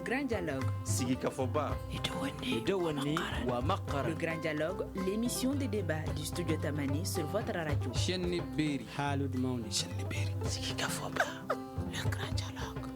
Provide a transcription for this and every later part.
grand dialogue. Sigi Kafoba. Idewani wa Makara. Le grand dialogue, l'émission des débats du studio Tamani sur votre radio. Chenni Beri. Halud Mauni. Chenni Beri. Sigi Kafoba. Le grand dialogue.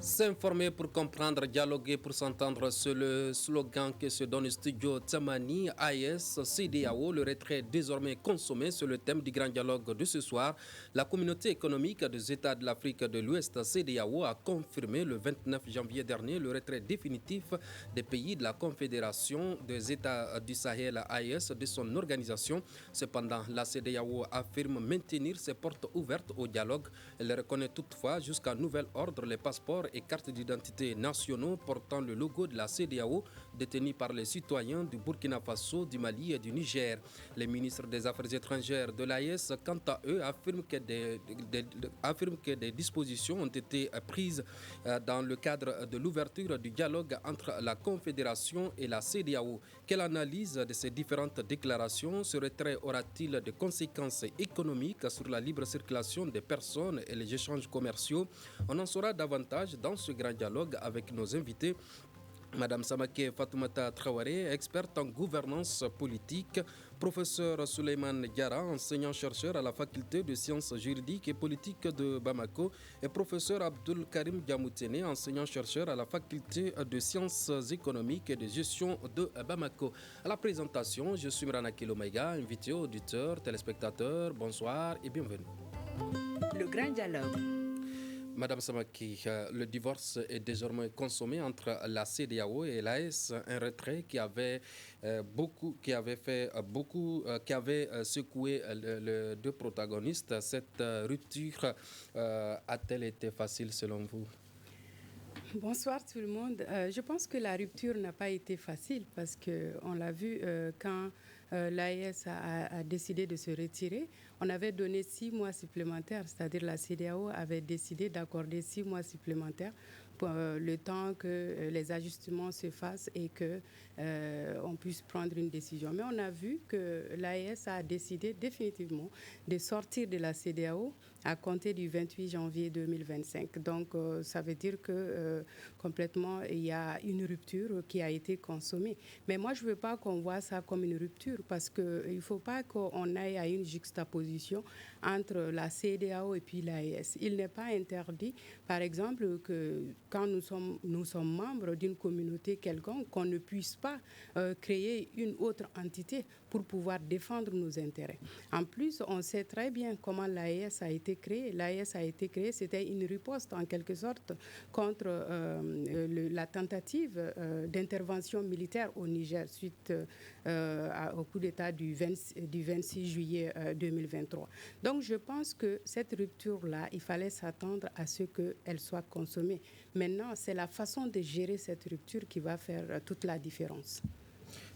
S'informer pour comprendre, dialoguer pour s'entendre, c'est le slogan que se donne le studio Tamani, AES, CEDEAO, le retrait désormais consommé, c'est le thème du grand dialogue de ce soir. La communauté économique des États de l'Afrique de l'Ouest, CEDEAO, a confirmé le 29 janvier dernier le retrait définitif des pays de la Confédération des États du Sahel, AES, de son organisation. Cependant, la CEDEAO affirme maintenir ses portes ouvertes au dialogue. Elle reconnaît toutefois, jusqu'à nouvel ordre, les passeports et cartes d'identité nationaux portant le logo de la CEDEAO détenus par les citoyens du Burkina Faso, du Mali et du Niger. Les ministres des Affaires étrangères de l'AES, quant à eux, affirment que des dispositions ont été prises dans le cadre de l'ouverture du dialogue entre la Confédération et la CEDEAO. Quelle analyse de ces différentes déclarations? Ce retrait aura-t-il des conséquences économiques sur la libre circulation des personnes et les échanges commerciaux? On en saura davantage dans ce grand dialogue avec nos invités. Madame Samake Fatoumata Traoré, experte en gouvernance politique, professeur Souleymane Diarra, enseignant-chercheur à la faculté de sciences juridiques et politiques de Bamako, et professeur Abdul Karim Diamoutene, enseignant-chercheur à la faculté de sciences économiques et de gestion de Bamako. À la présentation, je suis Mirana Kilomaïga, invité auditeurs, téléspectateurs, bonsoir et bienvenue. Le grand dialogue. Madame Samaki, le divorce est désormais consommé entre la CEDEAO et l'AES, un retrait qui avait secoué les deux protagonistes. Cette rupture a-t-elle été facile selon vous? Bonsoir tout le monde. Je pense que la rupture n'a pas été facile parce qu'on l'a vu quand l'AES a décidé de se retirer. On avait donné 6 mois supplémentaires, c'est-à-dire la CEDEAO avait décidé d'accorder 6 mois supplémentaires pour le temps que les ajustements se fassent et qu'on puisse prendre une décision. Mais on a vu que l'AES a décidé définitivement de sortir de la CEDEAO à compter du 28 janvier 2025. Donc, ça veut dire que complètement, il y a une rupture qui a été consommée. Mais moi, je ne veux pas qu'on voit ça comme une rupture parce qu'il ne faut pas qu'on aille à une juxtaposition entre la CEDEAO et puis l'AES. Il n'est pas interdit, par exemple, que quand nous sommes membres d'une communauté quelconque, qu'on ne puisse pas créer une autre entité pour pouvoir défendre nos intérêts. En plus, on sait très bien comment l'AES a été créée. L'AES a été créée, c'était une riposte en quelque sorte contre la tentative d'intervention militaire au Niger suite au coup d'État du 26 juillet 2023. Donc je pense que cette rupture-là, il fallait s'attendre à ce qu'elle soit consommée. Maintenant, c'est la façon de gérer cette rupture qui va faire toute la différence.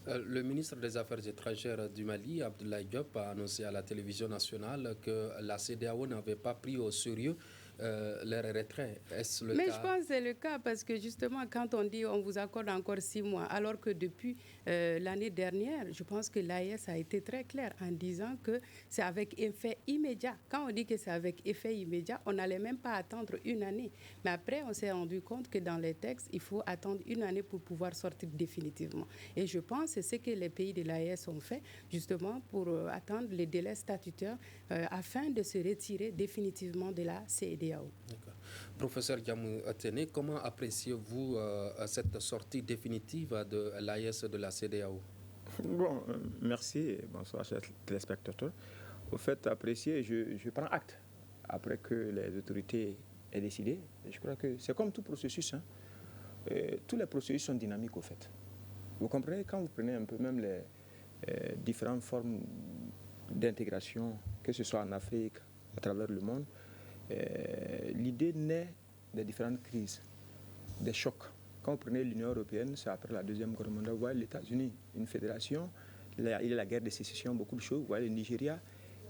Le ministre des Affaires étrangères du Mali, Abdoulaye Diop, a annoncé à la télévision nationale que la CEDEAO n'avait pas pris au sérieux leur retrait. Est-ce le cas? Mais je pense que c'est le cas parce que justement, quand on dit on vous accorde encore 6 mois, alors que depuis l'année dernière, je pense que l'AES a été très clair en disant que c'est avec effet immédiat. Quand on dit que c'est avec effet immédiat, on n'allait même pas attendre une année. Mais après, on s'est rendu compte que dans les textes, il faut attendre une année pour pouvoir sortir définitivement. Et je pense que c'est ce que les pays de l'AES ont fait, justement, pour attendre les délais statutaires afin de se retirer définitivement de la CEDEAO. D'accord. Professeur Diamoutene, comment appréciez-vous cette sortie définitive de l'AES de la CEDEAO? Bon, merci et bonsoir chers téléspectateurs. Au fait, apprécier, je prends acte après que les autorités aient décidé. Je crois que c'est comme tout processus. Tous les processus sont dynamiques au fait. Vous comprenez, quand vous prenez un peu même les différentes formes d'intégration, que ce soit en Afrique, à travers le monde, l'idée naît des différentes crises, des chocs. Quand vous prenez l'Union européenne, c'est après la Deuxième Guerre mondiale. Vous voyez les États-Unis, une fédération, il y a la guerre de sécession, beaucoup de choses. Vous voyez le Nigeria.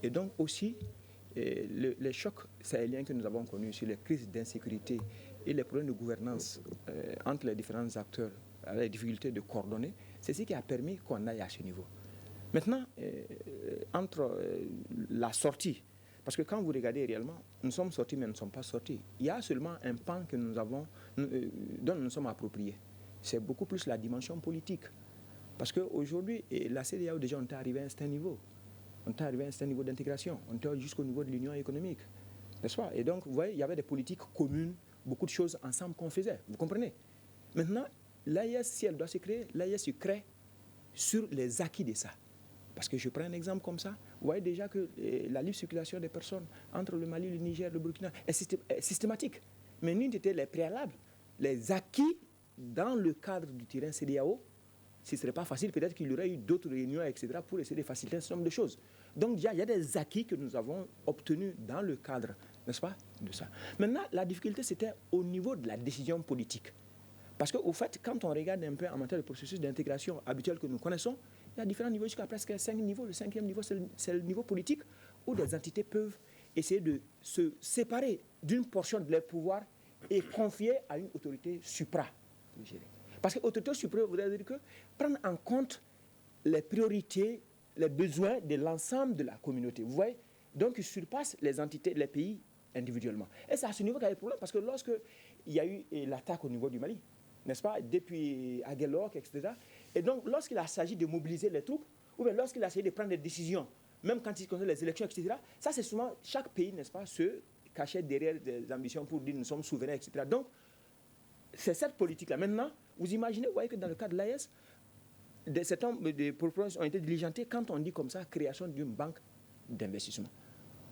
Et donc aussi, les chocs sahéliens que nous avons connus, sur les crises d'insécurité et les problèmes de gouvernance entre les différents acteurs, les difficultés de coordonner, c'est ce qui a permis qu'on aille à ce niveau. Maintenant, entre la sortie Parce que quand vous regardez réellement, nous sommes sortis, mais nous ne sommes pas sortis. Il y a seulement un pan que nous avons, dont nous sommes appropriés. C'est beaucoup plus la dimension politique. Parce qu'aujourd'hui, la CEDEAO, déjà, on est arrivé à un certain niveau. On est arrivé à un certain niveau d'intégration. On est jusqu'au niveau de l'union économique. N'est-ce pas? Et donc, vous voyez, il y avait des politiques communes, beaucoup de choses ensemble qu'on faisait. Vous comprenez? Maintenant, l'AES, si elle doit se créer, l'AES se crée sur les acquis de ça. Parce que je prends un exemple comme ça, vous voyez déjà que la libre circulation des personnes entre le Mali, le Niger, le Burkina est systématique. Mais nous, c'était les préalables, les acquis dans le cadre du terrain CEDEAO. Ce ne serait pas facile, peut-être qu'il y aurait eu d'autres réunions, etc., pour essayer de faciliter un certain nombre de choses. Donc, déjà, il y a des acquis que nous avons obtenus dans le cadre, n'est-ce pas, de ça. Maintenant, la difficulté, c'était au niveau de la décision politique. Parce qu'au fait, quand on regarde un peu en matière de processus d'intégration habituel que nous connaissons, il y a différents niveaux, jusqu'à presque 5 niveaux. Le 5e niveau, c'est le niveau politique, où des entités peuvent essayer de se séparer d'une portion de leur pouvoir et confier à une autorité supra. Parce que l'autorité supra voudrait dire que prendre en compte les priorités, les besoins de l'ensemble de la communauté. Vous voyez? Donc, il surpasse les entités, les pays individuellement. Et c'est à ce niveau qu'il y a des problèmes, parce que lorsqu'il y a eu l'attaque au niveau du Mali, n'est-ce pas, depuis Aguelork, etc. Et donc, lorsqu'il a s'agit de mobiliser les troupes, ou bien lorsqu'il a essayé de prendre des décisions, même quand il concerne les élections, etc., ça, c'est souvent chaque pays, n'est-ce pas, se cachait derrière des ambitions pour dire nous sommes souverains, etc. Donc, c'est cette politique-là. Maintenant, vous imaginez, vous voyez que dans le cas de l'AES, certains de propositions ont été diligentées quand on dit comme ça, création d'une banque d'investissement.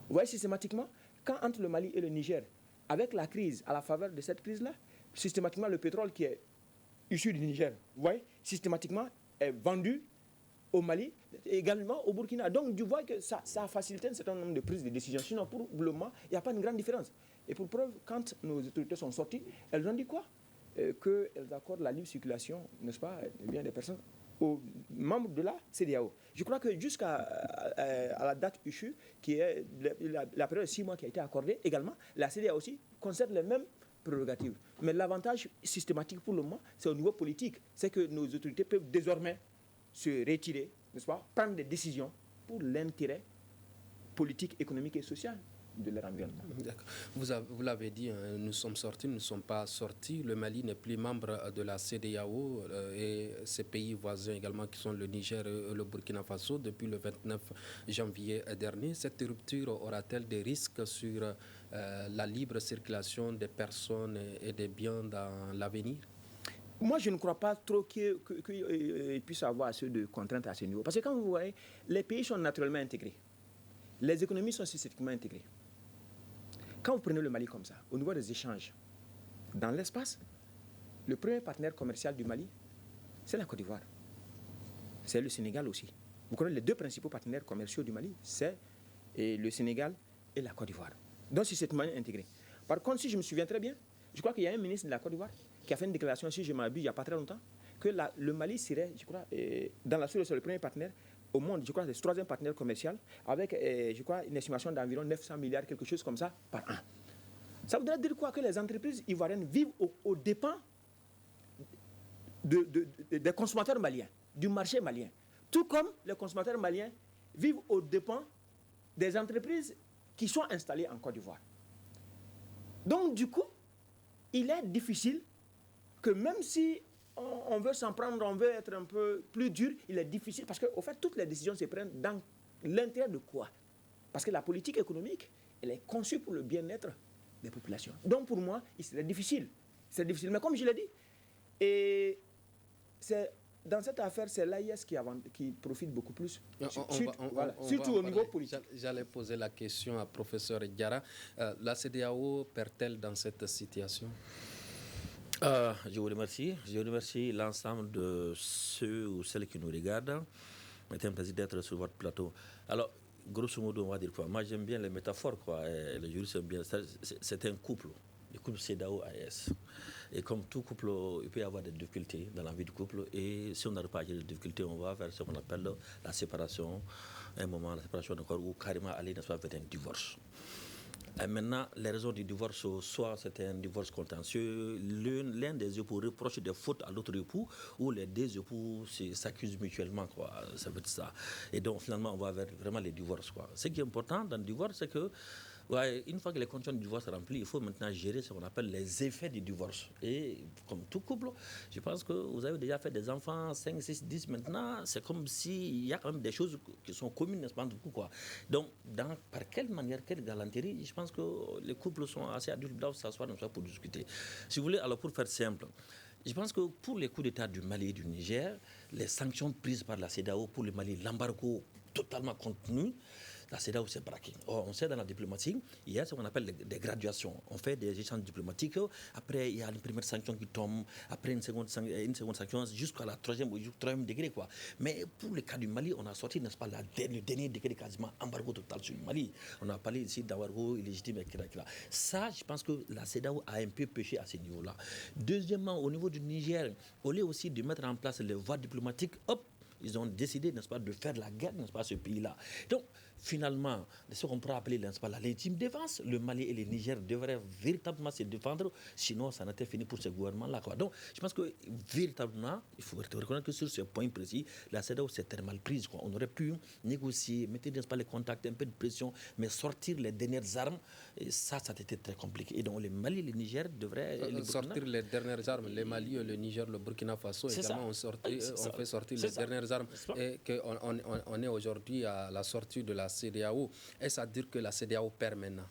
Vous voyez, systématiquement, quand entre le Mali et le Niger, avec la crise, à la faveur de cette crise-là, systématiquement, le pétrole qui est issu du Niger, vous voyez, systématiquement est vendu au Mali et également au Burkina. Donc, tu vois que ça a facilité un certain nombre de prises de décisions. Sinon, pour le moment, il n'y a pas une grande différence. Et pour preuve, quand nos autorités sont sorties, elles ont dit quoi? Qu'elles accordent la libre circulation, n'est-ce pas, bien des personnes aux membres de la CEDEAO. Je crois que jusqu'à la date issue, qui est la période de 6 mois qui a été accordée, également, la CEDEAO aussi concerne les mêmes prérogatives. Mais l'avantage systématique pour le moment, c'est au niveau politique. C'est que nos autorités peuvent désormais se retirer, n'est-ce pas, prendre des décisions pour l'intérêt politique, économique et social de leur environnement. Vous l'avez dit, hein, nous sommes sortis, nous ne sommes pas sortis. Le Mali n'est plus membre de la CEDEAO et ses pays voisins également qui sont le Niger et le Burkina Faso depuis le 29 janvier dernier. Cette rupture aura-t-elle des risques sur la libre circulation des personnes et des biens dans l'avenir? Moi, je ne crois pas trop qu'il puisse avoir assez de contraintes à ce niveau. Parce que quand vous voyez, les pays sont naturellement intégrés. Les économies sont systématiquement intégrées. Quand vous prenez le Mali comme ça, au niveau des échanges, dans l'espace, le premier partenaire commercial du Mali, c'est la Côte d'Ivoire. C'est le Sénégal aussi. Vous connaissez les deux principaux partenaires commerciaux du Mali, c'est le Sénégal et la Côte d'Ivoire. Donc, c'est cette manière intégrée. Par contre, si je me souviens très bien, je crois qu'il y a un ministre de la Côte d'Ivoire qui a fait une déclaration, si je m'abuse, il n'y a pas très longtemps, que le Mali serait, je crois, dans la suite, c'est le premier partenaire au monde, je crois, c'est le troisième partenaire commercial, avec, je crois, une estimation d'environ 900 milliards, quelque chose comme ça, par an. Ça voudrait dire quoi? Que les entreprises ivoiriennes vivent aux dépens des consommateurs maliens, du marché malien. Tout comme les consommateurs maliens vivent aux dépens des entreprises qui sont installées en Côte d'Ivoire. Donc, du coup, il est difficile que même si on veut s'en prendre, on veut être un peu plus dur, il est difficile parce qu'au fait, toutes les décisions se prennent dans l'intérêt de quoi? Parce que la politique économique, elle est conçue pour le bien-être des populations. Donc, pour moi, c'est difficile. C'est difficile. Mais comme je l'ai dit, et dans cette affaire, c'est l'AIS qui profite beaucoup plus, surtout au niveau politique. J'allais poser la question à professeur Diarra. La CEDEAO perd-elle dans cette situation? Je vous remercie. Je remercie l'ensemble de ceux ou celles qui nous regardent. C'est un plaisir d'être sur votre plateau. Alors, grosso modo, on va dire quoi? Moi, j'aime bien les métaphores, quoi. Et les juristes aiment bien. C'est un couple. Le couple CEDEAO-AES. Et comme tout couple, il peut y avoir des difficultés dans la vie du couple. Et si on n'arrive pas à gérer les difficultés, on va faire ce qu'on appelle la séparation. À un moment, la séparation d'accord, ou carrément aller vers un divorce. Et maintenant, les raisons du divorce, soit c'était un divorce contentieux, l'un des époux reproche des fautes à l'autre époux, ou les deux époux s'accusent mutuellement, quoi. Ça veut dire ça. Et donc, finalement, on va vers vraiment les divorces, quoi. Ce qui est important dans le divorce, c'est que, une fois que les conditions du divorce sont remplies, il faut maintenant gérer ce qu'on appelle les effets du divorce. Et comme tout couple, je pense que vous avez déjà fait des enfants, 5, 6, 10 maintenant, c'est comme s'il y a quand même des choses qui sont communes, n'est-ce pas, quoi. Donc, par quelle manière, quelle galanterie, je pense que les couples sont assez adultes, doivent s'asseoir pour discuter. Si vous voulez, alors pour faire simple, je pense que pour les coups d'État du Mali et du Niger, les sanctions prises par la CEDEAO pour le Mali, l'embargo totalement contenu, la CEDEAO s'est braquée. Or, on sait dans la diplomatie, il y a ce qu'on appelle des graduations. On fait des échanges diplomatiques, après il y a une première sanction qui tombe, après une seconde sanction jusqu'à la troisième degré, quoi. Mais pour le cas du Mali, on a sorti, n'est-ce pas, le dernier degré quasiment embargo total sur le Mali. On a parlé ici d'embargo illégitime, etc. Ça, je pense que la CEDEAO a un peu péché à ce niveau-là. Deuxièmement, au niveau du Niger, au lieu aussi de mettre en place les voies diplomatiques, hop, ils ont décidé, n'est-ce pas, de faire la guerre, n'est-ce pas, à ce pays-là. Donc, finalement, ce qu'on pourrait appeler, n'est-ce pas, la légitime défense, le Mali et le Niger devraient véritablement se défendre, sinon ça n'était fini pour ce gouvernement-là, quoi. Donc, je pense que, véritablement, il faut reconnaître que sur ce point précis, la CEDEAO s'est très mal prise, quoi. On aurait pu négocier, mettre, n'est-ce pas, les contacts, un peu de pression, mais sortir les dernières armes, et ça a été très compliqué. Et donc, le Mali et le Niger devraient... sortir les dernières armes, le Mali, le Niger, le Burkina Faso, également, on fait sortir les dernières armes, et qu'on est aujourd'hui à la sortie de la CEDEAO. Est-ce à dire que la CEDEAO perd maintenant?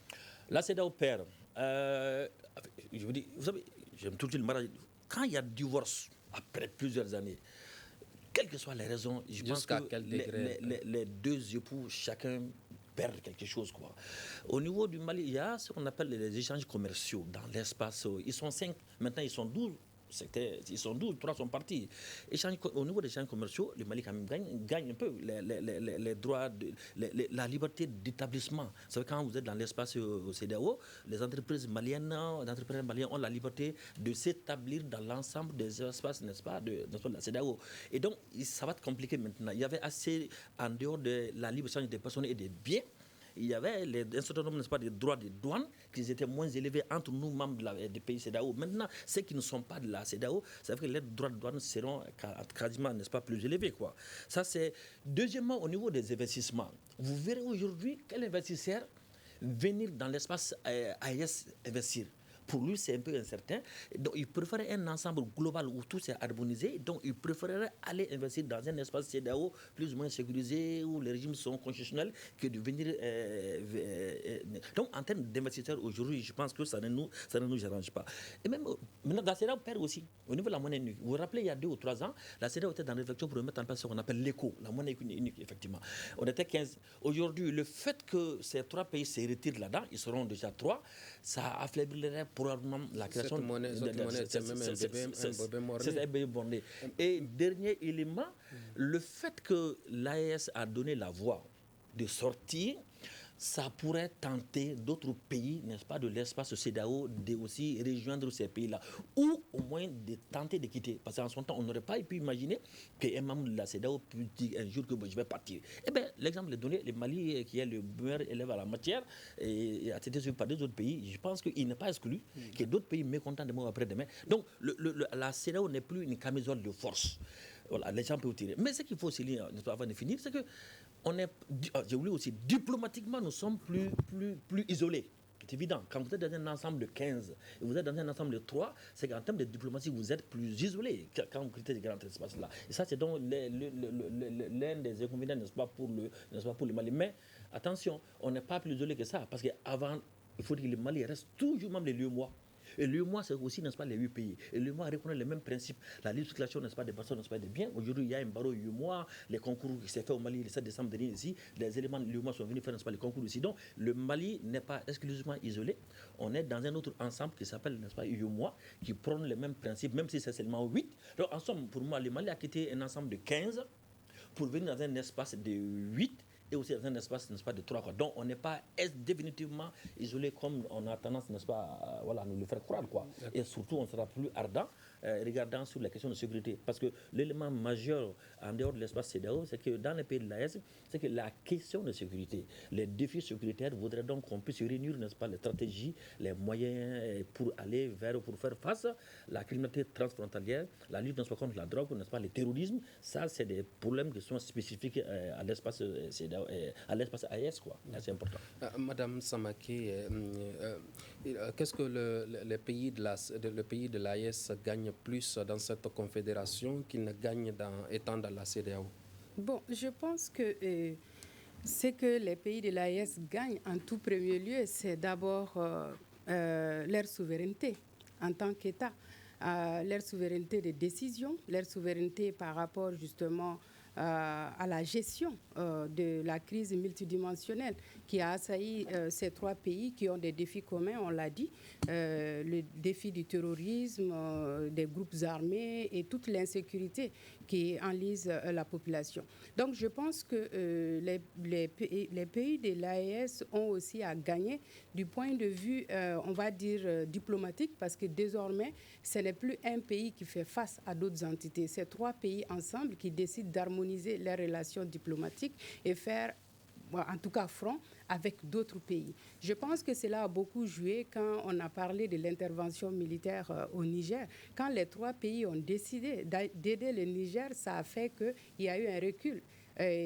La CEDEAO perd. Je vous dis, vous savez, j'aime tout le mariage. Quand il y a divorce, après plusieurs années, quelles que soient les raisons, je pense que les deux époux, chacun perd quelque chose, quoi. Au niveau du Mali, il y a ce qu'on appelle les échanges commerciaux dans l'espace. Ils sont 5, maintenant ils sont 12. Ils sont 12, 3 sont partis. Au niveau des échanges commerciaux, le Mali quand même gagne un peu les droits, la liberté d'établissement. Vous savez, quand vous êtes dans l'espace CEDEAO, les entreprises maliennes ont la liberté de s'établir dans l'ensemble des espaces, n'est-ce pas, de la CEDEAO. Et donc, ça va être compliqué maintenant. Il y avait assez, en dehors de la libre échange des personnes et des biens, il y avait un certain nombre, n'est-ce pas, des droits de douane qui étaient moins élevés entre nous, membres des pays CEDEAO. Maintenant, ceux qui ne sont pas de la CEDEAO, ça veut dire que les droits de douane seront quasiment, n'est-ce pas, plus élevés, quoi. Ça, c'est... Deuxièmement, au niveau des investissements, vous verrez aujourd'hui quel investisseur venir dans l'espace AES investir. Pour lui, c'est un peu incertain. Donc, il préférait un ensemble global où tout s'est harmonisé. Donc, il préférerait aller investir dans un espace CEDEAO plus ou moins sécurisé, où les régimes sont constitutionnels, que de venir... Donc, en termes d'investisseurs, aujourd'hui, je pense que ça ne nous arrange pas. Et même, maintenant, la CEDEAO perd aussi, au niveau de la monnaie unique. Vous vous rappelez, il y a 2 ou 3 ans, la CEDEAO était dans la réflexion pour mettre en place ce qu'on appelle l'éco, la monnaie unique, effectivement. On était 15. Aujourd'hui, le fait que ces 3 pays se retirent là-dedans, ils seront déjà 3, ça affaiblirait probablement la création cette monnaie c'est même un bébé mort-né. C'est un bébé mort-né. Et dernier élément, le fait que l'AES a donné la voie de sortir, ça pourrait tenter d'autres pays, n'est-ce pas, de l'espace CEDEAO de aussi rejoindre ces pays-là, ou au moins de tenter de quitter. Parce qu'en son temps, on n'aurait pas pu imaginer qu'un membre de la CEDEAO puisse dire un jour que je vais partir. Eh bien, l'exemple est donné, le Mali, qui est le meilleur élève à la matière, et a été suivi par des autres pays, je pense qu'il n'est pas exclu que d'autres pays mécontents demain ou après-demain. Donc, la CEDEAO n'est plus une camisole de force. Voilà, les gens peuvent tirer. Mais ce qu'il faut aussi dire, avant de finir, c'est que j'ai oublié aussi, diplomatiquement, nous sommes plus isolés. C'est évident. Quand vous êtes dans un ensemble de 15 et vous êtes dans un ensemble de 3, c'est qu'en termes de diplomatie, vous êtes plus isolés quand vous quittez ces grands espaces-là. Et ça, c'est donc l'un des inconvénients, n'est-ce pas, pour le Mali. Mais attention, on n'est pas plus isolé que ça, parce qu'avant, il faut dire que le Mali reste toujours membre de l'UEMOA. Et l'UEMOA, c'est aussi, n'est-ce pas, les 8 pays. Et l'UEMOA reconnaît les mêmes principes. La libre circulation, n'est-ce pas, des personnes, n'est-ce pas, des biens. Aujourd'hui, il y a un barreau UEMOA, les concours qui s'est fait au Mali le 7 décembre dernier ici. Les éléments de l'UEMOA sont venus faire, n'est-ce pas, les concours ici. Donc, le Mali n'est pas exclusivement isolé. On est dans un autre ensemble qui s'appelle, n'est-ce pas, UEMOA, qui prône les mêmes principes, même si c'est seulement 8. Donc, en somme, pour moi, le Mali a quitté un ensemble de 15 pour venir dans un espace de 8 et aussi dans un espace, n'est-ce pas, de 3 quoi. Donc on n'est pas définitivement isolé comme on a tendance, n'est-ce pas, à nous le faire croire, quoi. Et surtout, on sera plus ardent regardant sur les questions de sécurité. Parce que l'élément majeur en dehors de l'espace CEDEAO, c'est que dans les pays de l'AES, c'est que la question de sécurité, les défis sécuritaires voudraient donc qu'on puisse réunir, n'est-ce pas, les stratégies, les moyens pour pour faire face à la criminalité transfrontalière, la lutte contre la drogue, n'est-ce pas, le terrorisme. Ça, c'est des problèmes qui sont spécifiques à l'espace CEDEAO, à l'espace AES, quoi. C'est important. Madame Samake, qu'est-ce que le pays de l'AES gagne plus dans cette confédération qu'il ne gagne étant dans la CEDEAO? Bon, je pense que ce que les pays de l'AES gagnent en tout premier lieu, c'est d'abord leur souveraineté en tant qu'État, leur souveraineté de décision, leur souveraineté par rapport justement à la gestion de la crise multidimensionnelle qui a assailli ces 3 pays qui ont des défis communs, on l'a dit, le défi du terrorisme, des groupes armés et toute l'insécurité qui enlise la population. Donc je pense que les pays de l'AES ont aussi à gagner du point de vue, on va dire, diplomatique, parce que désormais, ce n'est plus un pays qui fait face à d'autres entités. C'est 3 pays ensemble qui décident d'harmoniser leurs relations diplomatiques et faire, en tout cas, front avec d'autres pays. Je pense que cela a beaucoup joué quand on a parlé de l'intervention militaire au Niger. Quand les 3 pays ont décidé d'aider le Niger, ça a fait qu'il y a eu un recul.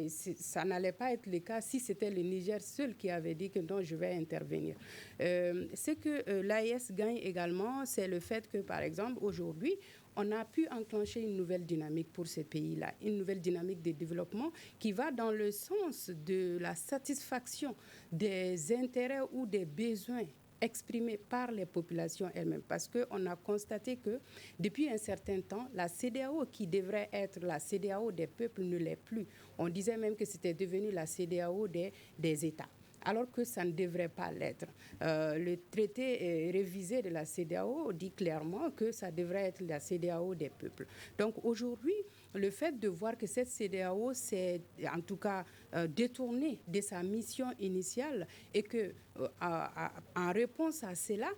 Ça n'allait pas être le cas si c'était le Niger seul qui avait dit que non, je vais intervenir. Ce que l'AES gagne également, c'est le fait que, par exemple, aujourd'hui, on a pu enclencher une nouvelle dynamique pour ces pays-là, une nouvelle dynamique de développement qui va dans le sens de la satisfaction des intérêts ou des besoins exprimés par les populations elles-mêmes. Parce qu'on a constaté que depuis un certain temps, la CEDEAO, qui devrait être la CEDEAO des peuples, ne l'est plus. On disait même que c'était devenu la CEDEAO des États, alors que ça ne devrait pas l'être. Le traité révisé de la CEDEAO dit clairement que ça devrait être la CEDEAO des peuples. Donc aujourd'hui, le fait de voir que cette CEDEAO s'est en tout cas détournée de sa mission initiale et que en réponse à cela,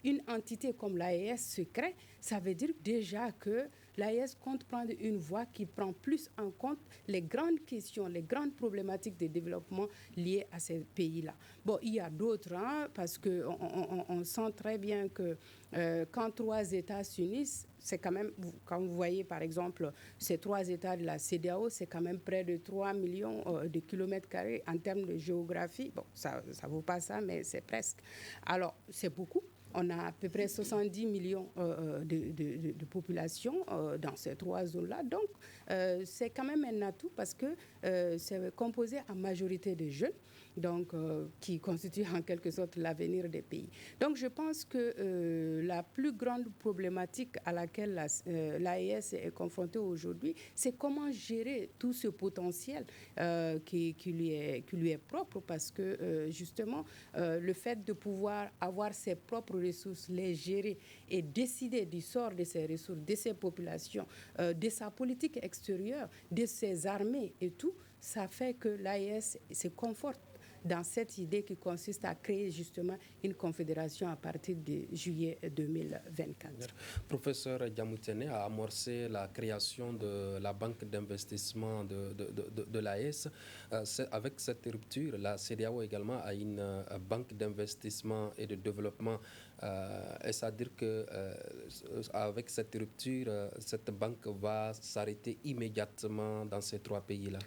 une entité comme l'AES se crée, ça veut dire déjà que l'AES compte prendre une voie qui prend plus en compte les grandes questions, les grandes problématiques de développement liées à ces pays-là. Bon, il y a d'autres, hein, parce qu'on sent très bien que quand 3 États s'unissent, c'est quand même, quand vous voyez par exemple ces 3 États de la CEDEAO, c'est quand même près de 3 millions de kilomètres carrés en termes de géographie. Bon, ça ne vaut pas ça, mais c'est presque. Alors, c'est beaucoup. On a à peu près 70 millions de population dans ces 3 zones-là. Donc, c'est quand même un atout parce que c'est composé en majorité de jeunes, donc, qui constituent en quelque sorte l'avenir des pays. Donc, je pense que la plus grande problématique à laquelle l'AES est confrontée aujourd'hui, c'est comment gérer tout ce potentiel qui lui est propre, parce que justement, le fait de pouvoir avoir ses propres ressources, les gérer et décider du sort de ces ressources, de ces populations, de sa politique extérieure, de ses armées et tout, ça fait que l'AES se conforte dans cette idée qui consiste à créer justement une confédération à partir de juillet 2024. Professeur Diamoutene a amorcé la création de la banque d'investissement de l'AES. Avec cette rupture, la CEDEAO également a une banque d'investissement et de développement. Est-ce à dire qu'avec cette rupture, cette banque va s'arrêter immédiatement dans ces 3 pays-là?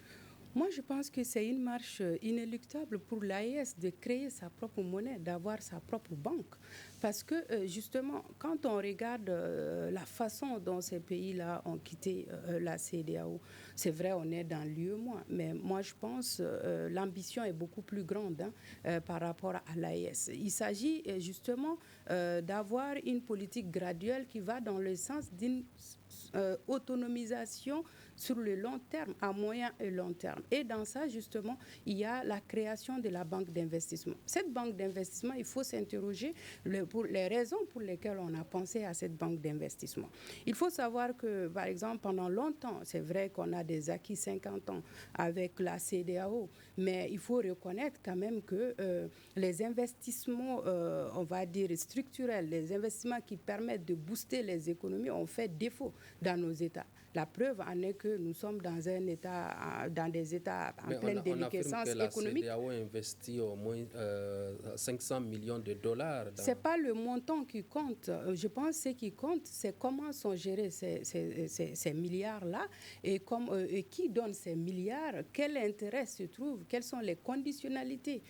Moi, je pense que c'est une marche inéluctable pour l'AES de créer sa propre monnaie, d'avoir sa propre banque. Parce que, justement, quand on regarde la façon dont ces pays-là ont quitté la CEDEAO, c'est vrai, on est dans l'UEMOA, mais moi, je pense l'ambition est beaucoup plus grande par rapport à l'AES. Il s'agit justement d'avoir une politique graduelle qui va dans le sens d'une autonomisation sur le long terme, à moyen et long terme. Et dans ça, justement, il y a la création de la banque d'investissement. Cette banque d'investissement, il faut s'interroger pour les raisons pour lesquelles on a pensé à cette banque d'investissement. Il faut savoir que, par exemple, pendant longtemps, c'est vrai qu'on a des acquis 50 ans avec la CEDEAO, mais il faut reconnaître quand même que les investissements, on va dire structurels, les investissements qui permettent de booster les économies ont fait défaut dans nos États. La preuve en est que nous sommes dans des États en pleine déliquescence économique. La CEDEAO investit au moins 500 millions de dollars. Ce n'est pas le montant qui compte. Je pense que ce qui compte, c'est comment sont gérés ces milliards-là et qui donne ces milliards, quel intérêt se trouve, quelles sont les conditionnalités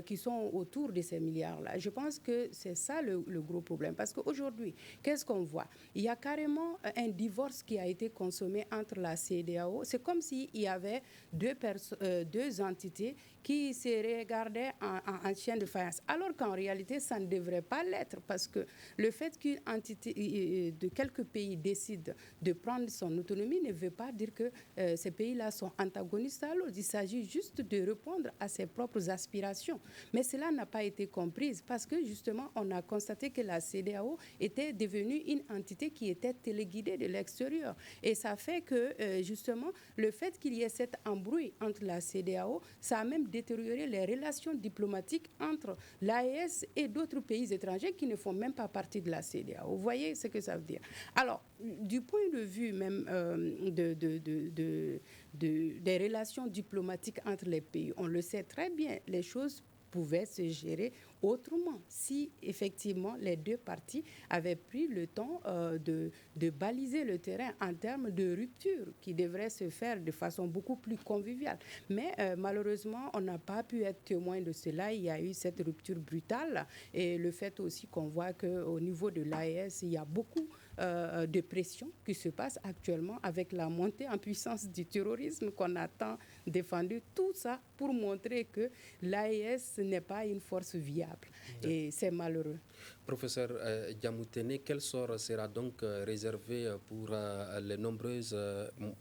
qui sont autour de ces milliards-là. Je pense que c'est ça le gros problème. Parce qu'aujourd'hui, qu'est-ce qu'on voit? Il y a carrément un divorce qui a été consommé entre la CEDEAO. C'est comme s'il y avait deux entités qui se regardaient en chien de faïence. Alors qu'en réalité, ça ne devrait pas l'être parce que le fait qu'une entité de quelques pays décide de prendre son autonomie ne veut pas dire que ces pays-là sont antagonistes à l'autre. Il s'agit juste de répondre à ses propres aspirations. Mais cela n'a pas été compris parce que justement, on a constaté que la CEDEAO était devenue une entité qui était téléguidée de l'extérieur. Et ça fait que justement, le fait qu'il y ait cette embrouille entre la CEDEAO, ça a même détériorer les relations diplomatiques entre l'AES et d'autres pays étrangers qui ne font même pas partie de la CEDEAO. Vous voyez ce que ça veut dire? Alors, du point de vue même des relations diplomatiques entre les pays, on le sait très bien, les choses pouvaient se gérer autrement si effectivement les deux parties avaient pris le temps de baliser le terrain en termes de rupture qui devrait se faire de façon beaucoup plus conviviale. Mais malheureusement, on n'a pas pu être témoin de cela. Il y a eu cette rupture brutale et le fait aussi qu'on voit qu'au niveau de l'AES, il y a beaucoup de pression qui se passe actuellement avec la montée en puissance du terrorisme qu'on a tant défendu. Tout ça pour montrer que l'AES n'est pas une force viable. Et c'est malheureux. Professeur Diamoutene, quel sort sera donc réservé pour les nombreuses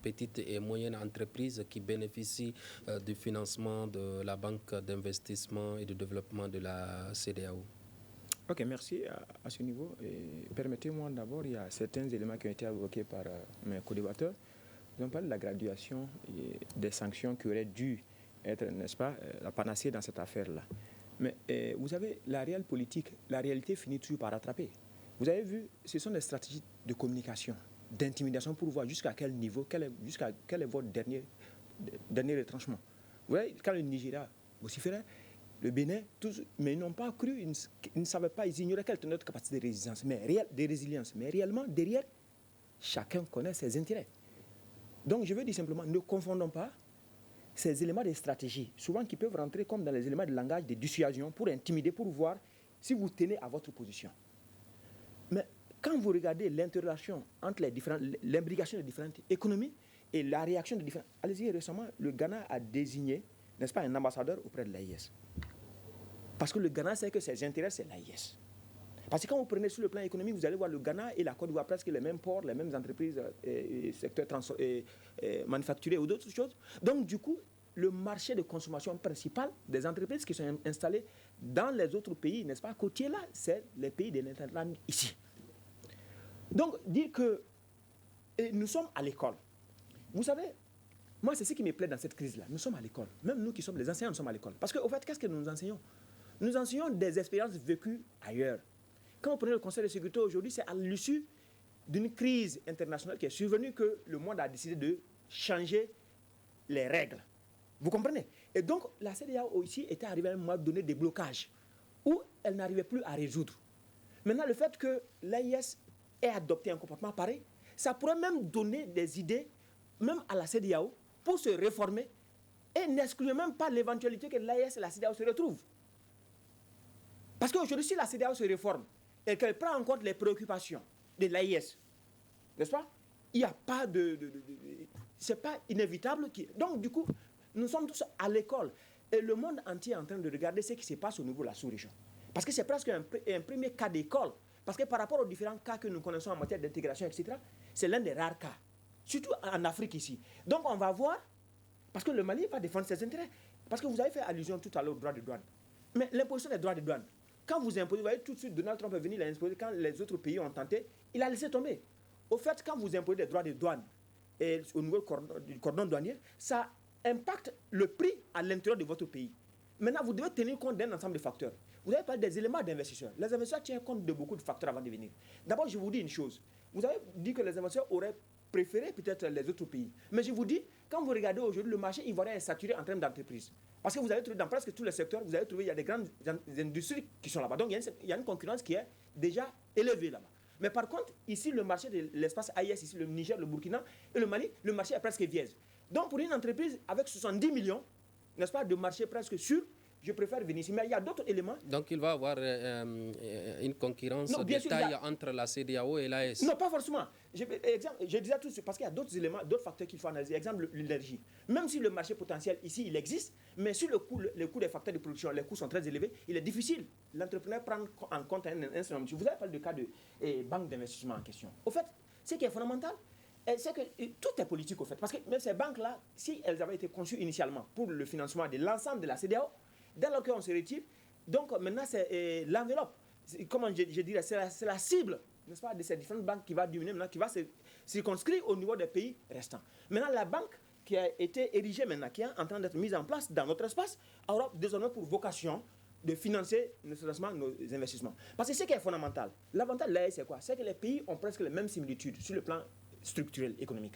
petites et moyennes entreprises qui bénéficient du financement de la Banque d'investissement et de développement de la CEDEAO? Ok, merci. À ce niveau, permettez-moi d'abord, il y a certains éléments qui ont été évoqués par mes co-débatteurs. Nous avons parlé de la graduation et des sanctions qui auraient dû être, n'est-ce pas, la panacée dans cette affaire-là. Mais vous savez, la réalité finit toujours par rattraper. Vous avez vu, ce sont des stratégies de communication, d'intimidation pour voir jusqu'à quel niveau, quel est votre dernier retranchement. Vous voyez, quand le Nigeria vociférait, le Bénin, tous, mais ils n'ont pas cru, ils ne savaient pas, ils ignoraient quelle était notre capacité de résilience. Mais réellement, derrière, chacun connaît ses intérêts. Donc, je veux dire simplement, ne confondons pas ces éléments de stratégie, souvent qui peuvent rentrer comme dans les éléments de langage de dissuasion pour intimider, pour voir si vous tenez à votre position. Mais quand vous regardez l'interrelation entre l'imbrication des différentes économies et la réaction des différentes... Allez-y, récemment, le Ghana a désigné, n'est-ce pas, un ambassadeur auprès de l'AIS. Parce que le Ghana sait que ses intérêts, c'est l'AIS. Parce que quand vous prenez sur le plan économique, vous allez voir le Ghana et la Côte d'Ivoire presque les mêmes ports, les mêmes entreprises, secteurs manufacturiers ou d'autres choses. Donc, du coup, le marché de consommation principal des entreprises qui sont installées dans les autres pays, n'est-ce pas, côtiers là, c'est les pays des Netherlands ici. Donc, dire que nous sommes à l'école. Vous savez, moi, c'est ce qui me plaît dans cette crise-là. Nous sommes à l'école. Même nous qui sommes les enseignants, nous sommes à l'école. Parce qu'au fait, qu'est-ce que nous enseignons? Nous enseignons des expériences vécues ailleurs. Quand vous prenez le Conseil de sécurité aujourd'hui, c'est à l'issue d'une crise internationale qui est survenue que le monde a décidé de changer les règles. Vous comprenez? Et donc, la CEDEAO ici était arrivée à un moment donné des blocages où elle n'arrivait plus à résoudre. Maintenant, le fait que l'AIS ait adopté un comportement pareil, ça pourrait même donner des idées, même à la CEDEAO, pour se réformer et n'exclut même pas l'éventualité que l'AIS et la CEDEAO se retrouvent. Parce qu'aujourd'hui, si la CEDEAO se réforme et qu'elle prend en compte les préoccupations de l'AIS, n'est-ce pas? Il n'y a pas c'est pas inévitable. Donc, du coup, nous sommes tous à l'école. Et le monde entier est en train de regarder ce qui se passe au niveau de la sous-région. Parce que c'est presque un premier cas d'école. Parce que par rapport aux différents cas que nous connaissons en matière d'intégration, etc., c'est l'un des rares cas. surtout en Afrique ici. Donc on va voir, parce que le Mali va défendre ses intérêts. Parce que vous avez fait allusion tout à l'heure au droit de douane. Mais l'imposition des droits de douane, quand vous imposez, vous voyez tout de suite, Donald Trump est venu l'imposer quand les autres pays ont tenté, il a laissé tomber. Au fait, quand vous imposez des droits de douane et au niveau du cordon douanier, ça impacte le prix à l'intérieur de votre pays. Maintenant, vous devez tenir compte d'un ensemble de facteurs. Vous avez parlé des éléments d'investisseurs. Les investisseurs tiennent compte de beaucoup de facteurs avant de venir. D'abord, je vous dis une chose. Vous avez dit que les investisseurs auraient préféré peut-être les autres pays. Mais je vous dis, quand vous regardez aujourd'hui, le marché ivoirien est saturé en termes d'entreprises. Parce que vous allez trouver dans presque tous les secteurs, vous allez trouver, il y a des grandes industries qui sont là-bas. Donc, il y a une concurrence qui est déjà élevée là-bas. Mais par contre, ici, le marché de l'espace AIS, ici, le Niger, le Burkina et le Mali, le marché est presque vierge. Donc, pour une entreprise avec 70 millions, n'est-ce pas, de marché presque sûr, je préfère venir ici. Mais il y a d'autres éléments. Donc, il va y avoir une concurrence de taille entre la CEDEAO et l'AES. Non, pas forcément. Je disais tout de suite, parce qu'il y a d'autres éléments, d'autres facteurs qu'il faut analyser. Exemple, l'énergie. Même si le marché potentiel ici, il existe, mais si le coût des facteurs de production, les coûts sont très élevés, il est difficile. L'entrepreneur prend en compte un certain nombre. Vous avez parlé du cas de banque d'investissement en question. Au fait, ce qui est fondamental, c'est que tout est politique, au fait. Parce que même ces banques-là, si elles avaient été conçues initialement pour le financement de l'ensemble de la CEDEAO, dès lors qu'on se retire, donc maintenant c'est l'enveloppe. Comment je dirais, c'est la cible, n'est-ce pas, de ces différentes banques qui va diminuer maintenant, qui va se circonscrire au niveau des pays restants. Maintenant, la banque qui a été érigée maintenant, qui est en train d'être mise en place dans notre espace, aura désormais pour vocation de financer nécessairement nos investissements. Parce que ce qui est fondamental, l'avantage de l'AES, c'est quoi? C'est que les pays ont presque les mêmes similitudes sur le plan structurel, économique.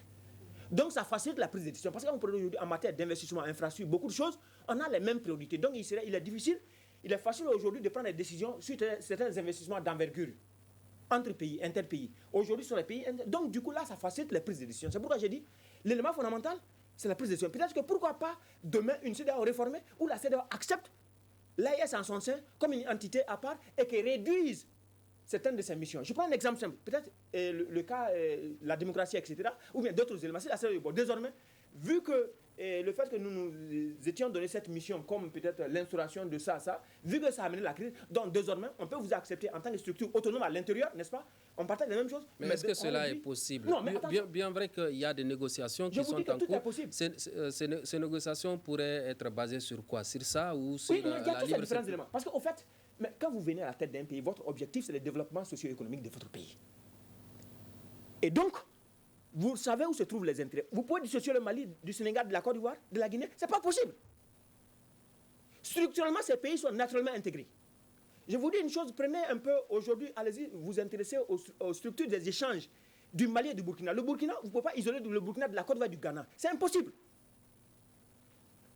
Donc, ça facilite la prise de décision. Parce qu'aujourd'hui, en matière d'investissement, infrastructure, beaucoup de choses, on a les mêmes priorités. Donc, il est difficile, il est facile aujourd'hui de prendre des décisions sur certains investissements d'envergure entre pays, interpays. Aujourd'hui, sur les pays, donc du coup, là, ça facilite les prises de décision. C'est pourquoi j'ai dit, l'élément fondamental, c'est la prise de décision. Peut-être que pourquoi pas, demain, une CEDEAO réformée, où la CEDEAO accepte l'AES en son sein comme une entité à part et qu'elle réduise certaines de ses missions. Je prends un exemple simple. Peut-être le cas, la démocratie, etc., ou bien d'autres éléments. C'est la CEDEAO. Bon, désormais, vu que le fait que nous étions donné cette mission comme peut-être l'instauration de ça, vu que ça a amené la crise, donc désormais, on peut vous accepter en tant que structure autonome à l'intérieur, n'est-ce pas? On partage les mêmes choses. Mais est-ce que cela est possible? Non, mais bien vrai qu'il y a des négociations qui sont en cours. Ces négociations pourraient être basées sur quoi? Sur ça ou sur la libre circulation? Parce qu'au fait, mais quand vous venez à la tête d'un pays, votre objectif, c'est le développement socio-économique de votre pays. Et donc, vous savez où se trouvent les intérêts. Vous pouvez dissocier le Mali, du Sénégal, de la Côte d'Ivoire, de la Guinée. Ce n'est pas possible. Structurellement, ces pays sont naturellement intégrés. Je vous dis une chose, prenez un peu aujourd'hui, allez-y, vous intéressez aux structures des échanges du Mali et du Burkina. Le Burkina, vous ne pouvez pas isoler le Burkina de la Côte d'Ivoire et du Ghana. C'est impossible.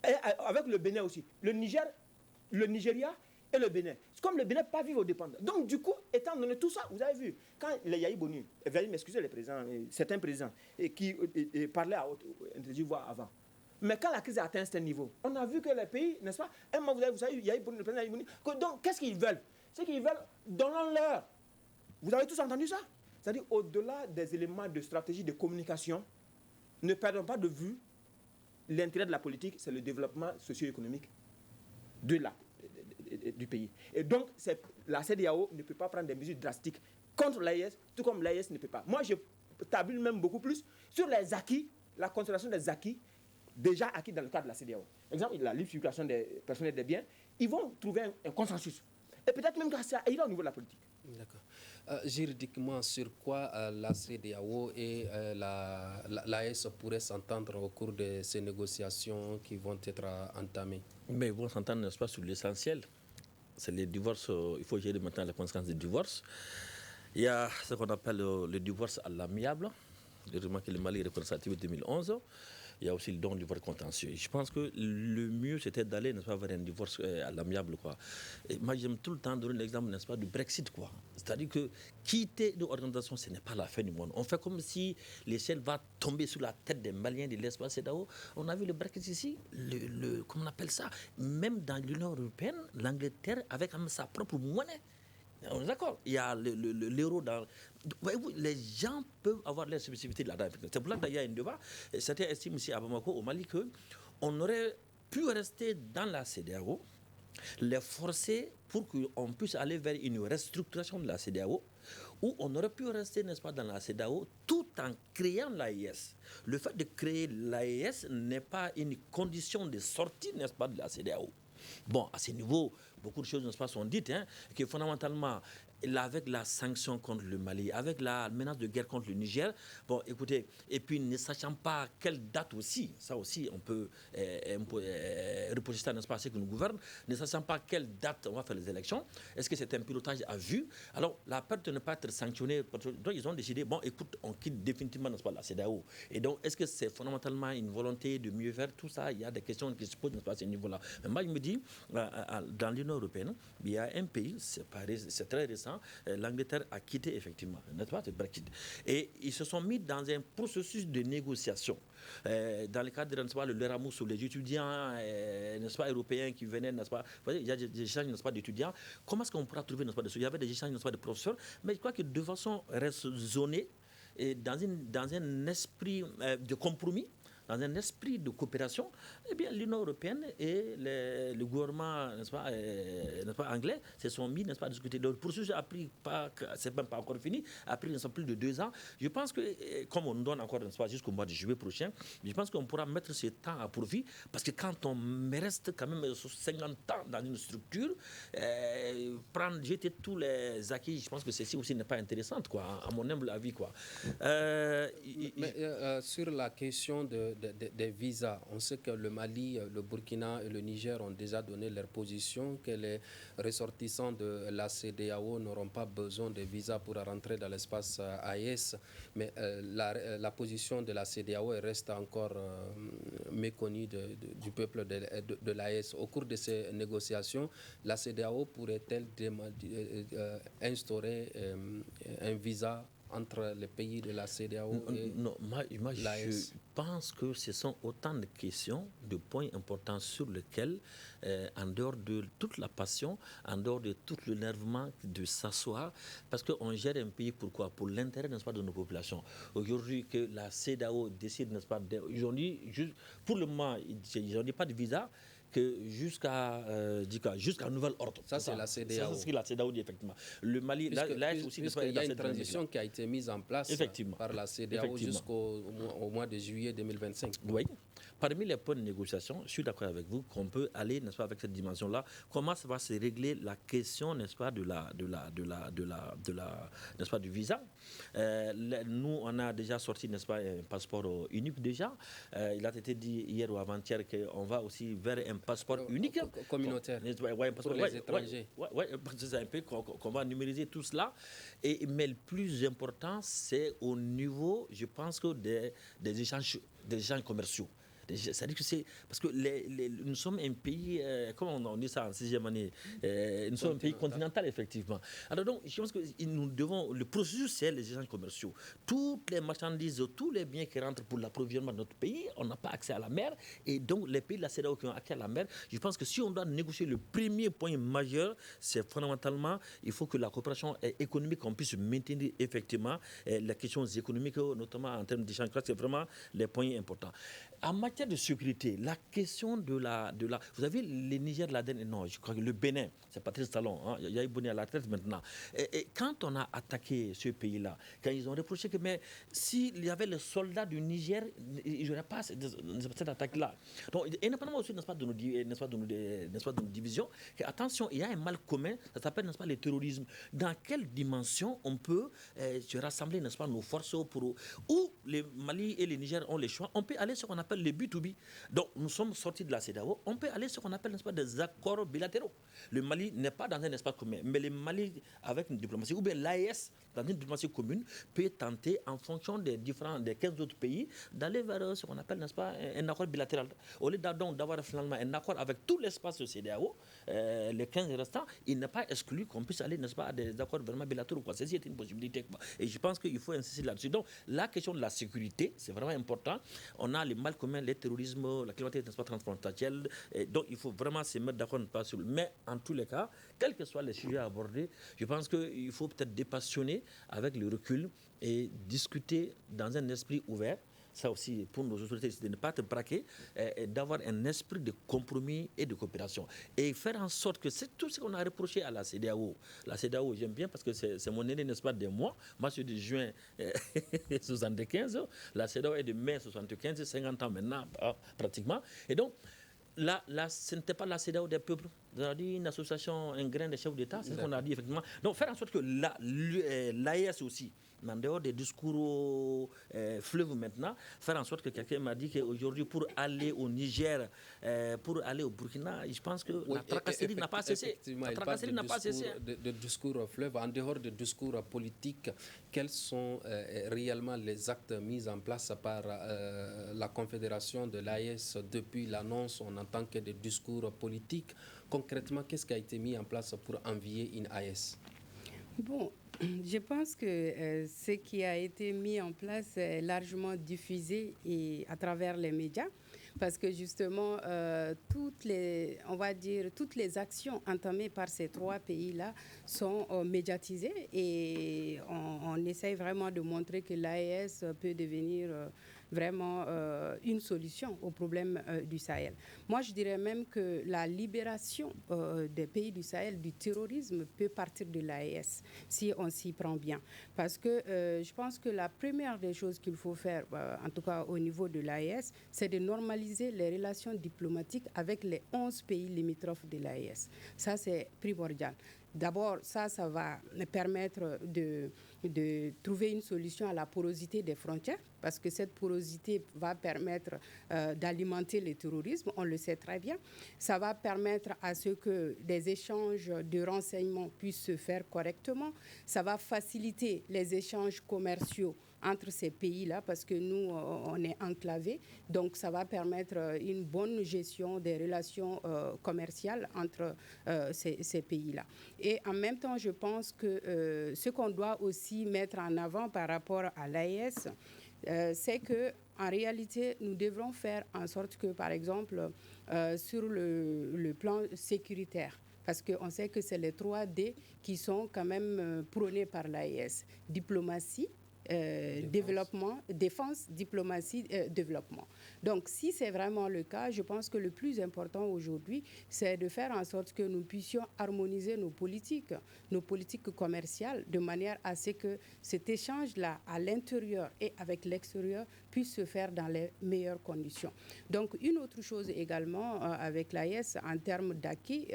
Et avec le Bénin aussi. Le Niger, le Nigeria et le Bénin. C'est comme le Bénin ne peut pas vivre aux dépendants. Donc, du coup, étant donné tout ça, vous avez vu, quand les Yahi Boni, veuillez m'excuser les présidents, certains présidents, qui parlaient à haute voix avant. Mais quand la crise a atteint un certain niveau, on a vu que les pays, n'est-ce pas, un moment, vous savez, Yahi Boni, le président Yahi Boni, donc, qu'est-ce qu'ils veulent? C'est qu'ils veulent, donnons-leur. Vous avez tous entendu ça? C'est-à-dire, au-delà des éléments de stratégie de communication, ne perdons pas de vue l'intérêt de la politique, c'est le développement socio-économique du pays. Et donc, la CEDEAO ne peut pas prendre des mesures drastiques contre l'AES, tout comme l'AES ne peut pas. Moi, je tabule même beaucoup plus sur les acquis, la conservation des acquis déjà acquis dans le cadre de la CEDEAO. Par exemple, la libre circulation des personnels des biens, ils vont trouver un consensus. Et peut-être même que ça ira au niveau de la politique. D'accord. Juridiquement, sur quoi la CEDEAO et l'AES pourraient s'entendre au cours de ces négociations qui vont être entamées? Mais ils vont s'entendre, n'est-ce pas, sur l'essentiel. C'est les divorces, il faut gérer maintenant les conséquences du divorce. Il y a ce qu'on appelle le divorce à l'amiable, heureusement que le Mali est reconnaissance en 2011. Il y a aussi le don du divorce contentieux. Je pense que le mieux, c'était d'aller, n'est-ce pas, vers un divorce à l'amiable, quoi. Et moi, j'aime tout le temps donner l'exemple, n'est-ce pas, du Brexit, quoi. C'est-à-dire que quitter une organisation, ce n'est pas la fin du monde. On fait comme si l'échelle va tomber sur la tête des Maliens de l'espace CEDEAO. On a vu le Brexit ici, comment on appelle ça? Même dans l'Union européenne, l'Angleterre, avec sa propre monnaie. On est d'accord. Il y a l'euro dans... Voyez-vous, les gens peuvent avoir leur spécificité là-dedans. C'est pour ça qu'il y a un débat. Certains estiment ici à Bamako, au Mali, qu'on aurait pu rester dans la CEDEAO les forcer pour qu'on puisse aller vers une restructuration de la CEDEAO, où on aurait pu rester, n'est-ce pas, dans la CEDEAO tout en créant l'AES. Le fait de créer l'AES n'est pas une condition de sortie, n'est-ce pas, de la CEDEAO. Bon, à ce niveau, beaucoup de choses, n'est-ce pas, sont dites, que fondamentalement, avec la sanction contre le Mali, avec la menace de guerre contre le Niger, bon, écoutez, et puis ne sachant pas quelle date aussi, ça aussi, on peut reposer ça, n'est-ce pas, à ceux qui nous gouvernent, ne sachant pas quelle date on va faire les élections, est-ce que c'est un pilotage à vue? Alors, la peur de ne pas être sanctionné, donc ils ont décidé, bon, écoute, on quitte définitivement, n'est-ce pas, la CEDEAO. Et donc, est-ce que c'est fondamentalement une volonté de mieux faire tout ça? Il y a des questions qui se posent, n'est-ce pas, à ce niveau-là. Mais moi, je me dis, dans l'Union européenne, il y a un pays, c'est très récent, l'Angleterre a quitté effectivement, n'est-ce pas, le Brexit. Et ils se sont mis dans un processus de négociation. Dans le cadre, n'est-ce pas, le Erasmus sur les étudiants, n'est-ce pas, européens qui venaient, n'est-ce pas, il y a des échanges, n'est-ce pas, d'étudiants. Comment est-ce qu'on pourra trouver, n'est-ce pas, il y avait des échanges, n'est-ce pas, de professeurs, mais je crois que de façon raisonnée et dans un esprit de compromis, dans un esprit de coopération, eh bien, l'Union européenne et le gouvernement, n'est-ce pas, anglais se sont mis, n'est-ce pas, à discuter. Le processus a pris, c'est même pas encore fini, a pris, n'est-ce pas, plus de 2 ans. Je pense que, comme on nous donne encore, n'est-ce pas, jusqu'au mois de juillet prochain, je pense qu'on pourra mettre ce temps à profit, parce que quand on reste quand même 50 ans dans une structure, jeter tous les acquis, je pense que ceci aussi n'est pas intéressant, quoi, à mon humble avis, quoi. Sur la question des visas. On sait que le Mali, le Burkina et le Niger ont déjà donné leur position, que les ressortissants de la CEDEAO n'auront pas besoin de visa pour rentrer dans l'espace AES. Mais la position de la CEDEAO reste encore méconnue du peuple de l'AES. Au cours de ces négociations, la CEDEAO pourrait-elle instaurer un visa entre les pays de la CEDEAO et l'AES? Je pense que ce sont autant de questions, de points importants sur lesquels, en dehors de toute la passion, en dehors de tout l'énervement, de s'asseoir, parce qu'on gère un pays, pourquoi? Pour l'intérêt, n'est-ce pas, de nos populations. Aujourd'hui, que la CEDEAO décide, n'est-ce pas, aujourd'hui, pour le moment, ils n'ont pas de visa, que jusqu'à nouvel ordre. Ça, c'est la CEDEAO. Ça, c'est ce que la CEDEAO dit, effectivement. Le Mali, là aussi, il y a une transition qui a été mise en place par la CEDEAO jusqu'au mois de juillet 2025. Oui. Parmi les points de négociation, je suis d'accord avec vous qu'on peut aller, n'est-ce pas, avec cette dimension-là. Comment ça va se régler la question, n'est-ce pas, n'est-ce pas, du visa. Nous, on a déjà sorti, n'est-ce pas, un passeport unique déjà. Il a été dit hier ou avant-hier qu'on va aussi vers un passeport unique. Communautaire. Pour les étrangers. Oui, c'est un peu qu'on va numériser tout cela. Mais le plus important, c'est au niveau, je pense, que des échanges commerciaux. C'est-à-dire que c'est parce que nous sommes un pays, comment on dit ça en 6e année, nous sommes un pays continental, effectivement. Alors donc, je pense que nous devons, le processus, c'est les échanges commerciaux. Toutes les marchandises, tous les biens qui rentrent pour l'approvisionnement de notre pays, on n'a pas accès à la mer. Et donc, les pays de la CEDEAO qui ont accès à la mer, je pense que si on doit négocier le premier point majeur, c'est fondamentalement, il faut que la coopération économique, on puisse maintenir effectivement les questions économiques, notamment en termes d'échanges. C'est vraiment les points importants. En matière de sécurité, la question de la vous avez le Niger, non, je crois que le Bénin, c'est Patrice Talon, il y a Iboni à la tête maintenant. Et quand on a attaqué ce pays-là, quand ils ont reproché que mais s'il y avait les soldats du Niger, il n'y aurait pas cette attaque-là. Donc, indépendamment aussi, n'est-ce pas, de nos divisions, attention, il y a un mal commun, ça s'appelle, n'est-ce pas, le terrorisme. Dans quelle dimension on peut se rassembler, n'est-ce pas, nos forces où les Mali et les Niger ont les choix, on peut aller sur ce qu'on appelle les B2B. Donc, nous sommes sortis de la CEDEAO, on peut aller sur ce qu'on appelle, n'est-ce pas, des accords bilatéraux. Le Mali n'est pas dans un espace commun, mais le Mali, avec une diplomatie, ou bien l'AES, dans une diplomatie commune, peut tenter, en fonction des 15 autres pays, d'aller vers ce qu'on appelle, n'est-ce pas, un accord bilatéral. Au lieu d'avoir finalement un accord avec tout l'espace de CEDEAO, les 15 restants, il n'est pas exclu qu'on puisse aller, n'est-ce pas, à des accords vraiment bilatéraux. Ceci est une possibilité. Et je pense qu'il faut insister là-dessus. Donc, la question de la sécurité, c'est vraiment important. On a les mal communs, le terrorisme, la criminalité, n'est-ce pas, transfrontalière. Donc, il faut vraiment se mettre d'accord, pas sur. Mais en tous les cas, quels que soient les sujets abordés, je pense qu'il faut peut-être dépassionner avec le recul et discuter dans un esprit ouvert, ça aussi, pour nos autorités, c'est de ne pas être braqué, et d'avoir un esprit de compromis et de coopération. Et faire en sorte que c'est tout ce qu'on a reproché à la CEDEAO. La CEDEAO, j'aime bien parce que c'est mon aîné, n'est-ce pas, de moi. Moi, je suis de juin 75. La CEDEAO est de mai 75, 50 ans maintenant, pratiquement. Et donc, là, ce n'était pas la CEDEAO des peuples. On a dit une association, un grain des chefs d'État, c'est ce qu'on a dit effectivement. Donc, faire en sorte que l'AES aussi, en dehors des discours fleuves maintenant, faire en sorte que quelqu'un m'a dit qu'aujourd'hui, pour aller au Niger, pour aller au Burkina, je pense que la tracasserie n'a pas cessé. La tracasserie n'a pas cessé. De discours fleuves, en dehors des discours politiques, quels sont réellement les actes mis en place par la Confédération de l'AES depuis l'annonce? On entend que des discours politiques. Concrètement, qu'est-ce qui a été mis en place pour envier une AES? Bon, je pense que ce qui a été mis en place est largement diffusé à travers les médias, parce que justement, toutes les actions entamées par ces trois pays-là sont médiatisées, et on essaye vraiment de montrer que l'AES peut devenir vraiment une solution au problème du Sahel. Moi, je dirais même que la libération des pays du Sahel du terrorisme peut partir de l'AES, si on s'y prend bien. Parce que je pense que la première des choses qu'il faut faire, en tout cas au niveau de l'AES, c'est de normaliser les relations diplomatiques avec les 11 pays limitrophes de l'AES. Ça, c'est primordial. D'abord, ça va permettre de trouver une solution à la porosité des frontières, parce que cette porosité va permettre d'alimenter le terrorisme, on le sait très bien. Ça va permettre à ce que des échanges de renseignements puissent se faire correctement. Ça va faciliter les échanges commerciaux entre ces pays-là, parce que nous, on est enclavés. Donc, ça va permettre une bonne gestion des relations commerciales entre ces pays-là. Et en même temps, je pense que ce qu'on doit aussi mettre en avant par rapport à l'AES, c'est qu'en réalité, nous devrons faire en sorte que, par exemple, sur le plan sécuritaire, parce qu'on sait que c'est les 3D qui sont quand même prônés par l'AES. Diplomatie, développement, défense, diplomatie, développement. Donc, si c'est vraiment le cas, je pense que le plus important aujourd'hui, c'est de faire en sorte que nous puissions harmoniser nos politiques commerciales, de manière à ce que cet échange-là, à l'intérieur et avec l'extérieur, puisse se faire dans les meilleures conditions. Donc, une autre chose également avec l'AES, en termes d'acquis,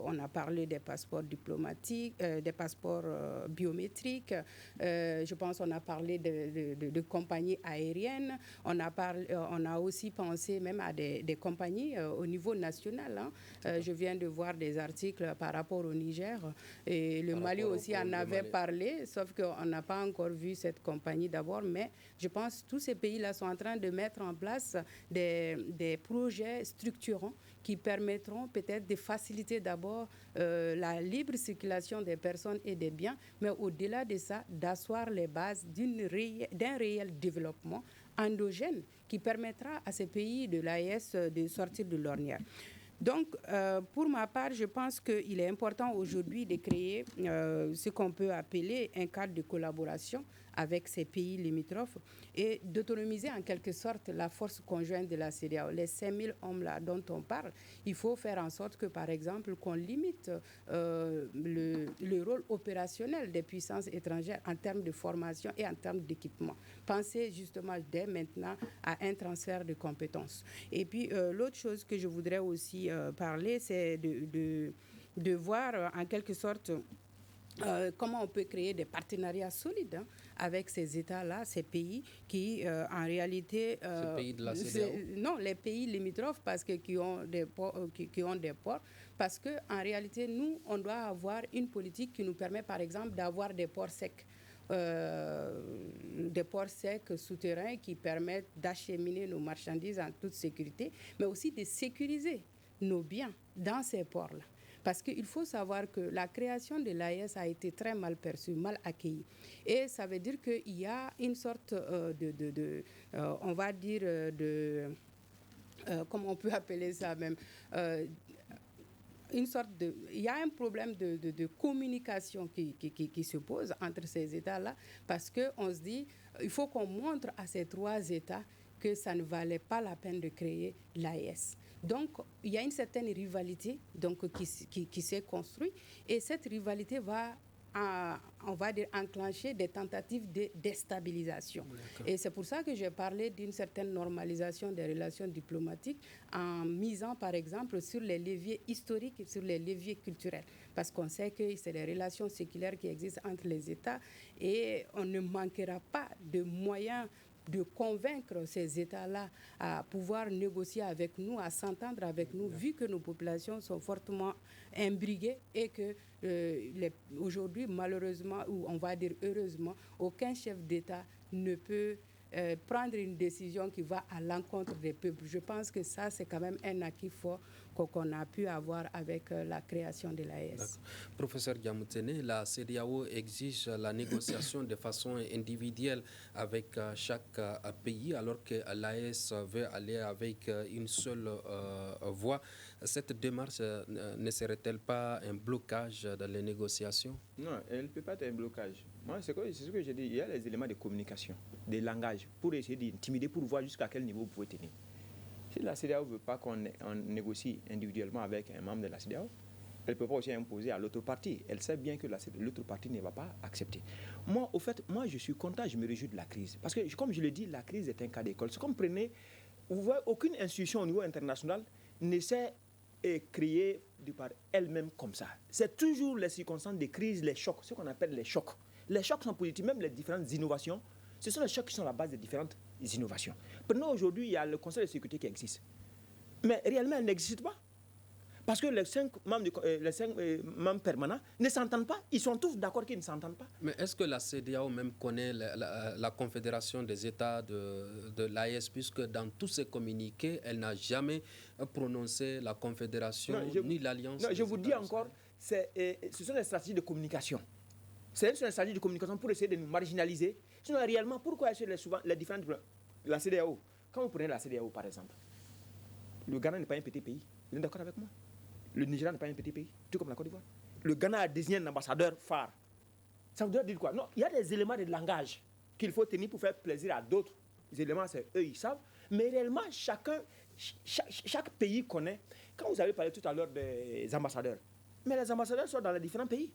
on a parlé des passeports diplomatiques, des passeports biométriques, je pense qu'on a parlé de compagnies aériennes, on a aussi pensé même à des compagnies au niveau national. Je viens de voir des articles par rapport au Niger, et le Mali aussi en avait parlé, sauf qu'on n'a pas encore vu cette compagnie d'abord, mais je pense que tous ces pays-là sont en train de mettre en place des projets structurants qui permettront peut-être de faciliter d'abord la libre circulation des personnes et des biens, mais au-delà de ça, d'asseoir les bases d'un réel développement endogène qui permettra à ces pays de l'AES de sortir de l'ornière. Donc, pour ma part, je pense qu'il est important aujourd'hui de créer ce qu'on peut appeler un cadre de collaboration avec ces pays limitrophes et d'autonomiser en quelque sorte la force conjointe de la CEDEAO. Les 5000 hommes-là dont on parle, il faut faire en sorte que, par exemple, qu'on limite le rôle opérationnel des puissances étrangères en termes de formation et en termes d'équipement. Pensez justement dès maintenant à un transfert de compétences. Et puis, l'autre chose que je voudrais aussi parler, c'est de voir en quelque sorte comment on peut créer des partenariats solides avec ces États-là, ces pays qui, en réalité... ces pays de la CEDEAO? Non, les pays limitrophes qui ont des ports, parce qu'en réalité, nous, on doit avoir une politique qui nous permet, par exemple, d'avoir des ports secs. Des ports secs souterrains qui permettent d'acheminer nos marchandises en toute sécurité, mais aussi de sécuriser nos biens dans ces ports-là. Parce qu'il faut savoir que la création de l'AES a été très mal perçue, mal accueillie. Et ça veut dire qu'il y a une sorte on va dire, comment on peut appeler ça même, il y a un problème de communication qui se pose entre ces États-là, parce qu'on se dit, il faut qu'on montre à ces trois États que ça ne valait pas la peine de créer l'AES. Donc, il y a une certaine rivalité qui s'est construite et cette rivalité va, on va dire, enclencher des tentatives de déstabilisation. Et c'est pour ça que j'ai parlé d'une certaine normalisation des relations diplomatiques en misant, par exemple, sur les leviers historiques et sur les leviers culturels. Parce qu'on sait que c'est les relations séculaires qui existent entre les États et on ne manquera pas de moyens de convaincre ces États-là à pouvoir négocier avec nous, à s'entendre avec nous, vu que nos populations sont fortement imbriguées et que aujourd'hui, malheureusement, ou on va dire heureusement, aucun chef d'État ne peut prendre une décision qui va à l'encontre des peuples. Je pense que ça, c'est quand même un acquis fort qu'on a pu avoir avec la création de l'AES. Professeur Diamoutene, la CEDEAO exige la négociation de façon individuelle avec chaque pays, alors que l'AES veut aller avec une seule voie. Cette démarche ne serait-elle pas un blocage dans les négociations? Non, elle ne peut pas être un blocage. Moi, c'est ce que j'ai dit. Il y a les éléments de communication, des langages, pour essayer d'intimider, pour voir jusqu'à quel niveau vous pouvez tenir. Si la CEDEAO ne veut pas qu'on négocie individuellement avec un membre de la CEDEAO, elle ne peut pas aussi imposer à l'autre partie. Elle sait bien que l'autre partie ne va pas accepter. Moi, au fait, je suis content, je me réjouis de la crise. Parce que, comme je l'ai dit, la crise est un cas d'école. C'est comme vous voyez, aucune institution au niveau international n'essaie de créer par elle-même comme ça. C'est toujours les circonstances de crise, les chocs, ce qu'on appelle les chocs. Les chocs sont positifs, même les différentes innovations. Ce sont les chocs qui sont la base des différentes innovations. Prenons aujourd'hui, il y a le Conseil de sécurité qui existe. Mais réellement, elle n'existe pas. Parce que les 5 membres permanents ne s'entendent pas. Ils sont tous d'accord qu'ils ne s'entendent pas. Mais est-ce que la CEDEAO même connaît la Confédération des États de l'AES, puisque dans tous ses communiqués, elle n'a jamais prononcé la Confédération ni l'Alliance? Non, je vous dis encore, ce sont des stratégies de communication. C'est une stratégie de communication pour essayer de nous marginaliser. Sinon, réellement, pourquoi est-ce que souvent les différentes... La CEDEAO, quand vous prenez la CEDEAO, par exemple, le Ghana n'est pas un petit pays. Vous êtes d'accord avec moi? Le Nigeria n'est pas un petit pays, tout comme la Côte d'Ivoire. Le Ghana a désigné un ambassadeur phare. Ça veut dire quoi? Non, il y a des éléments de langage qu'il faut tenir pour faire plaisir à d'autres. Les éléments, c'est eux, ils savent. Mais réellement, chaque pays connaît. Quand vous avez parlé tout à l'heure des ambassadeurs, mais les ambassadeurs sont dans les différents pays.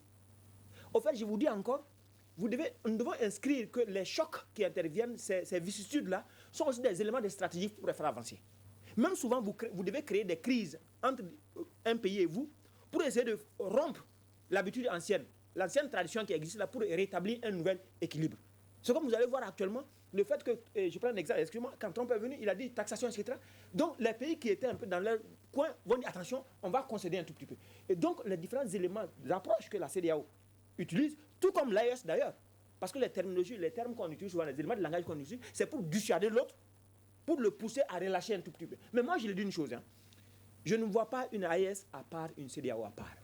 Au fait, je vous dis encore, nous devons inscrire que les chocs qui interviennent, ces vicissitudes-là, sont aussi des éléments de stratégie pour les faire avancer. Même souvent, vous devez créer des crises entre un pays et vous pour essayer de rompre l'habitude ancienne, l'ancienne tradition qui existe là pour rétablir un nouvel équilibre. C'est comme vous allez voir actuellement, le fait que, je prends un exemple, excusez-moi, quand Trump est venu, il a dit taxation, etc. Donc, les pays qui étaient un peu dans leur coin vont dire attention, on va concéder un tout petit peu. Et donc, les différents éléments d'approche que la CEDEAO utilise, tout comme l'AES d'ailleurs, parce que les termes qu'on utilise souvent, les éléments de langage qu'on utilise, c'est pour dissuader l'autre, pour le pousser à relâcher un tout petit peu. Mais moi, je lui dis une chose, je ne vois pas une AES à part, une CEDEAO à part.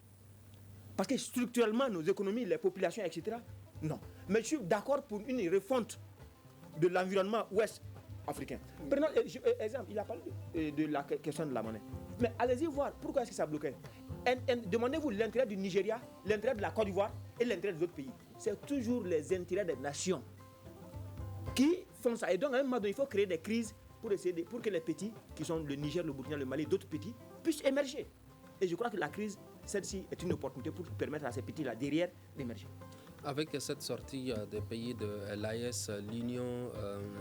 Parce que structurellement, nos économies, les populations, etc., non. Mais je suis d'accord pour une refonte de l'environnement ouest africain. Prenons exemple, il a parlé de la question de la monnaie. Mais allez-y voir, pourquoi est-ce que ça bloquait? Demandez-vous l'intérêt du Nigeria, l'intérêt de la Côte d'Ivoire et l'intérêt des autres pays. C'est toujours les intérêts des nations qui font ça. Et donc, à un moment donné, il faut créer des crises pour que les petits, qui sont le Niger, le Burkina, le Mali, d'autres petits, puissent émerger. Et je crois que la crise, celle-ci, est une opportunité pour permettre à ces petits-là, derrière, d'émerger. Avec cette sortie des pays de l'AES, l'Union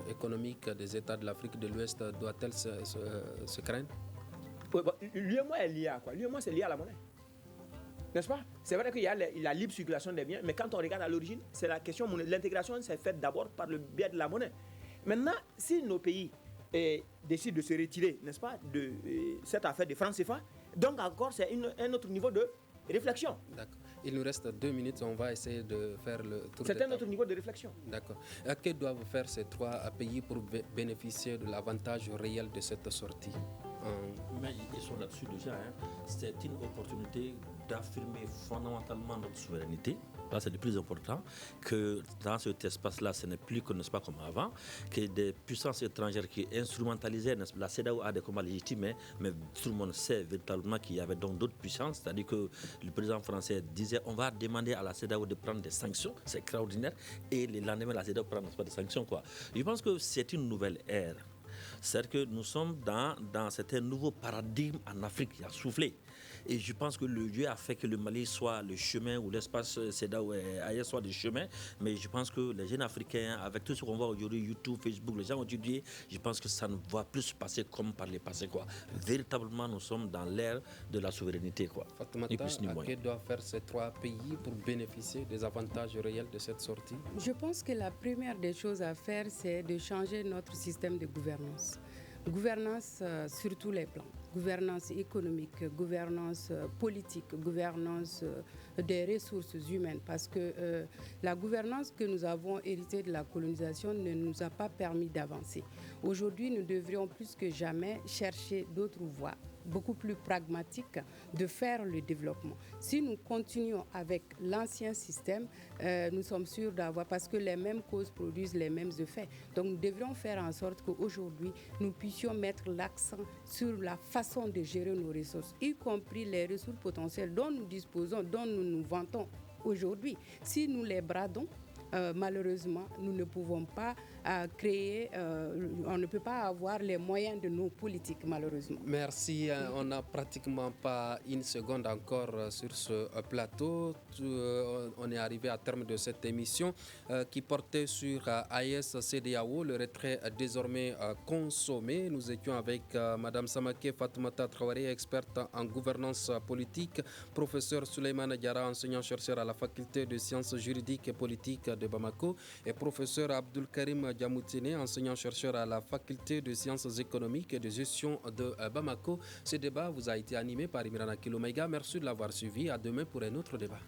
économique des États de l'Afrique de l'Ouest doit-elle se craindre? L'UEMOA est lié à quoi? L'UEMOA, c'est lié à la monnaie. N'est-ce pas? C'est vrai qu'il y a la libre circulation des biens, mais quand on regarde à l'origine, c'est la question monnaie. L'intégration s'est faite d'abord par le biais de la monnaie. Maintenant, si nos pays décident de se retirer, n'est-ce pas, de cette affaire de francs CFA, donc encore, c'est un autre niveau de réflexion. D'accord. Il nous reste 2 minutes, on va essayer de faire le tour. C'est un autre niveau de réflexion. D'accord. Que doivent faire ces 3 pays pour bénéficier de l'avantage réel de cette sortie? Mais ils sont là-dessus déjà. C'est une opportunité d'affirmer fondamentalement notre souveraineté. Là, c'est le plus important, que dans cet espace-là, ce n'est plus que, n'est-ce pas, comme avant, que des puissances étrangères qui instrumentalisaient, la CEDEAO a des combats légitimes, mais tout le monde sait véritablement qu'il y avait donc d'autres puissances, c'est-à-dire que le président français disait on va demander à la CEDEAO de prendre des sanctions, c'est extraordinaire, et le lendemain, la CEDEAO prend des sanctions, quoi. Je pense que c'est une nouvelle ère. C'est-à-dire que nous sommes dans certains nouveaux paradigmes en Afrique qui a soufflé. Et je pense que le Dieu a fait que le Mali soit le chemin ou l'espace CEDEAO ailleurs soit des chemins. Mais je pense que les jeunes Africains, avec tout ce qu'on voit aujourd'hui, YouTube, Facebook, les gens ont étudié, je pense que ça ne va plus se passer comme par le passé, quoi. Véritablement, nous sommes dans l'ère de la souveraineté, quoi. Fatoumata, que doivent faire ces 3 pays pour bénéficier des avantages réels de cette sortie? Je pense que la première des choses à faire, c'est de changer notre système de gouvernance. Gouvernance sur tous les plans. Gouvernance économique, gouvernance politique, gouvernance des ressources humaines. Parce que la gouvernance que nous avons héritée de la colonisation ne nous a pas permis d'avancer. Aujourd'hui, nous devrions plus que jamais chercher d'autres voies beaucoup plus pragmatiques de faire le développement. Si nous continuons avec l'ancien système, nous sommes sûrs d'avoir, parce que les mêmes causes produisent les mêmes effets. Donc nous devrions faire en sorte qu'aujourd'hui, nous puissions mettre l'accent sur la façon de gérer nos ressources, y compris les ressources potentielles dont nous disposons, dont nous nous vantons aujourd'hui. Si nous les bradons, malheureusement, nous ne pouvons pas créer, on ne peut pas avoir les moyens de nos politiques, malheureusement. Merci. On n'a pratiquement pas une seconde encore sur ce plateau. On est arrivé à terme de cette émission qui portait sur AES-CEDEAO, le retrait désormais consommé. Nous étions avec Mme Samaké Fatoumata Traoré, experte en gouvernance politique, professeur Souleymane Diarra, enseignant-chercheur à la faculté de sciences juridiques et politiques de Bamako, et professeur Abdul Karim Djamoutine, enseignant-chercheur à la faculté de sciences économiques et de gestion de Bamako. Ce débat vous a été animé par Imrana Kilomega. Merci de l'avoir suivi. À demain pour un autre débat.